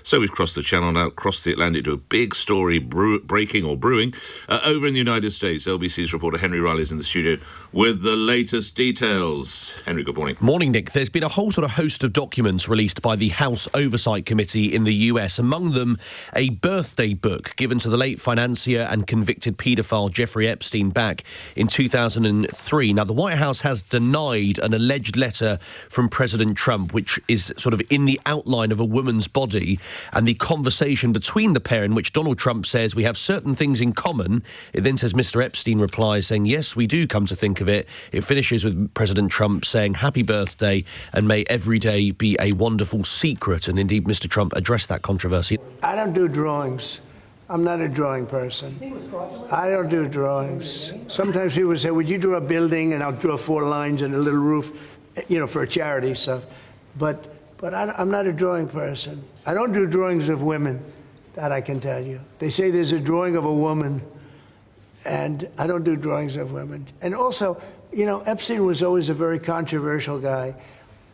So we've crossed the channel now, crossed the Atlantic to a big story breaking or brewing over in the United States. LBC's reporter Henry Riley is in the studio with the latest details. Henry, good morning. Morning, Nick. There's been a whole sort of host of documents released by the House Oversight Committee in the US, among them a birthday book given to the late financier and convicted paedophile Jeffrey Epstein back in 2003. Now, the White House has denied an alleged letter from President Trump, which is sort of in the outline of a woman's body, and the conversation between the pair in which Donald Trump says we have certain things in common. It then says Mr. Epstein replies saying, yes, we do, come to think of it. It finishes with President Trump saying, happy birthday, and may every day be a wonderful secret. And indeed, Mr. Trump addressed that controversy. I don't do drawings. I'm not a drawing person. I don't do drawings. Sometimes people say, would you draw a building? And I'll draw 4 lines and a little roof, for a charity stuff. But I'm not a drawing person. I don't do drawings of women, that I can tell you. They say there's a drawing of a woman, and I don't do drawings of women. And also, Epstein was always a very controversial guy.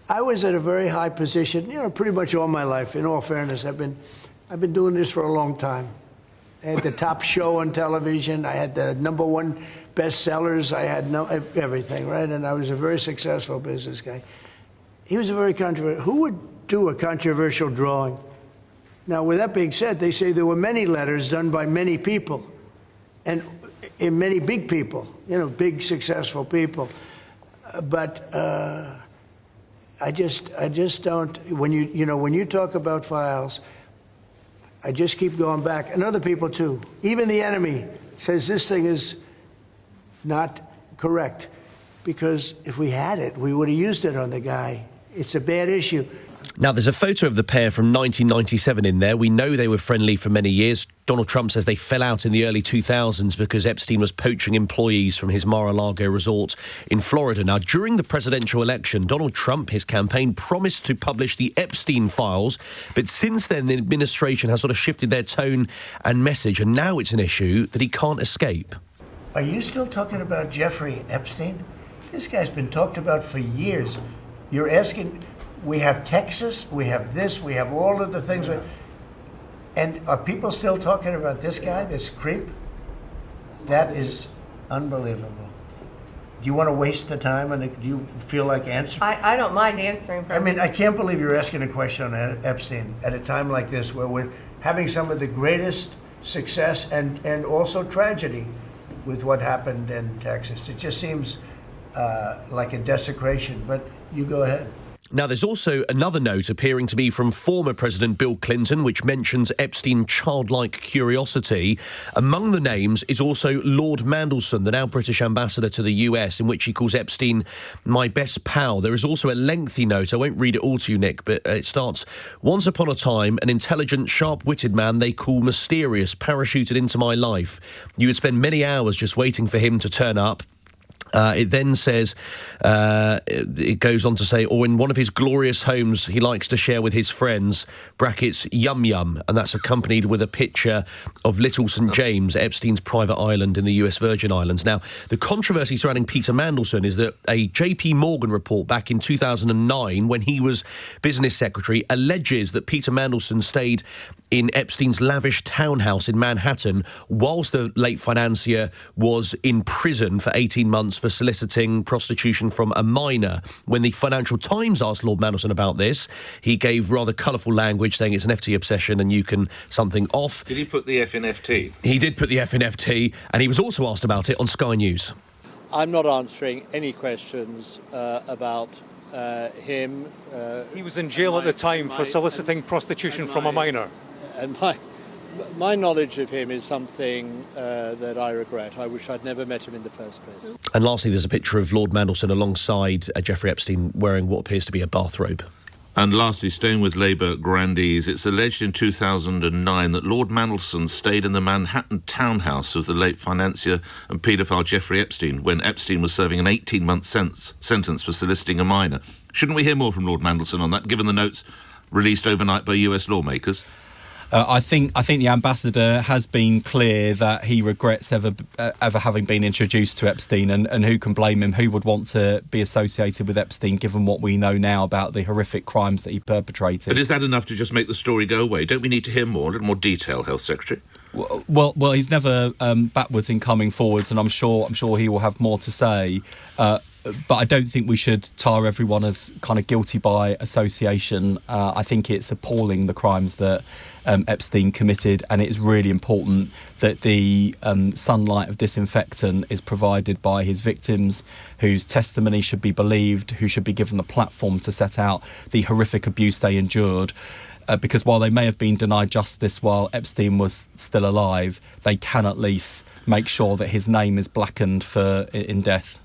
I was at a very high position, pretty much all my life. In all fairness, I've been doing this for a long time. I had the top show on television. I had the #1 bestsellers. I had everything, right? And I was a very successful business guy. He was a very controversial. Who would do a controversial drawing? Now, with that being said, they say there were many letters done by many people, and many big people, big successful people. But I just don't. When you talk about files, I just keep going back, and other people too. Even the enemy says this thing is not correct, because if we had it, we would have used it on the guy. It's a bad issue. Now, there's a photo of the pair from 1997 in there. We know they were friendly for many years. Donald Trump says they fell out in the early 2000s because Epstein was poaching employees from his Mar-a-Lago resort in Florida. Now, during the presidential election, Donald Trump, his campaign, promised to publish the Epstein files. But since then, the administration has sort of shifted their tone and message. And now it's an issue that he can't escape. Are you still talking about Jeffrey Epstein? This guy's been talked about for years. You're asking, we have Texas, we have this, we have all of the things. And are people still talking about this guy, this creep? That is unbelievable. Do you want to waste the time, and do you feel like answering? I don't mind answering. I mean, I can't believe you're asking a question on Epstein at a time like this, where we're having some of the greatest success and also tragedy with what happened in Texas. It just seems like a desecration, but you go ahead. Now, there's also another note appearing to be from former President Bill Clinton, which mentions Epstein's childlike curiosity. Among the names is also Lord Mandelson, the now British ambassador to the US, in which he calls Epstein my best pal. There is also a lengthy note. I won't read it all to you, Nick, but it starts, once upon a time, an intelligent, sharp-witted man they call mysterious parachuted into my life. You would spend many hours just waiting for him to turn up. It then says, it goes on to say, or in one of his glorious homes he likes to share with his friends, brackets, yum yum, and that's accompanied with a picture of Little St. James, Epstein's private island in the US Virgin Islands. Now, the controversy surrounding Peter Mandelson is that a JP Morgan report back in 2009, when he was business secretary, alleges that Peter Mandelson stayed in Epstein's lavish townhouse in Manhattan whilst the late financier was in prison for 18 months for soliciting prostitution from a minor. When the Financial Times asked Lord Mandelson about this, he gave rather colourful language saying it's an FT obsession and you can something off. Did he put the F in FT? He did put the F in FT, and he was also asked about it on Sky News. I'm not answering any questions about him. He was in jail at the time for soliciting prostitution from a minor. And my knowledge of him is something that I regret. I wish I'd never met him in the first place. And lastly, there's a picture of Lord Mandelson alongside Jeffrey Epstein wearing what appears to be a bathrobe. And lastly, staying with Labour grandees, it's alleged in 2009 that Lord Mandelson stayed in the Manhattan townhouse of the late financier and paedophile Jeffrey Epstein when Epstein was serving an 18-month sentence for soliciting a minor. Shouldn't we hear more from Lord Mandelson on that, given the notes released overnight by US lawmakers? I think the ambassador has been clear that he regrets ever having been introduced to Epstein, and who can blame him? Who would want to be associated with Epstein, given what we know now about the horrific crimes that he perpetrated? But is that enough to just make the story go away? Don't we need to hear more, a little more detail, Health Secretary? Well, he's never backwards in coming forwards, and I'm sure he will have more to say. But I don't think we should tar everyone as kind of guilty by association. I think it's appalling, the crimes that Epstein committed, and it is really important that the sunlight of disinfectant is provided by his victims, whose testimony should be believed, who should be given the platform to set out the horrific abuse they endured. Because while they may have been denied justice while Epstein was still alive, they can at least make sure that his name is blackened in death.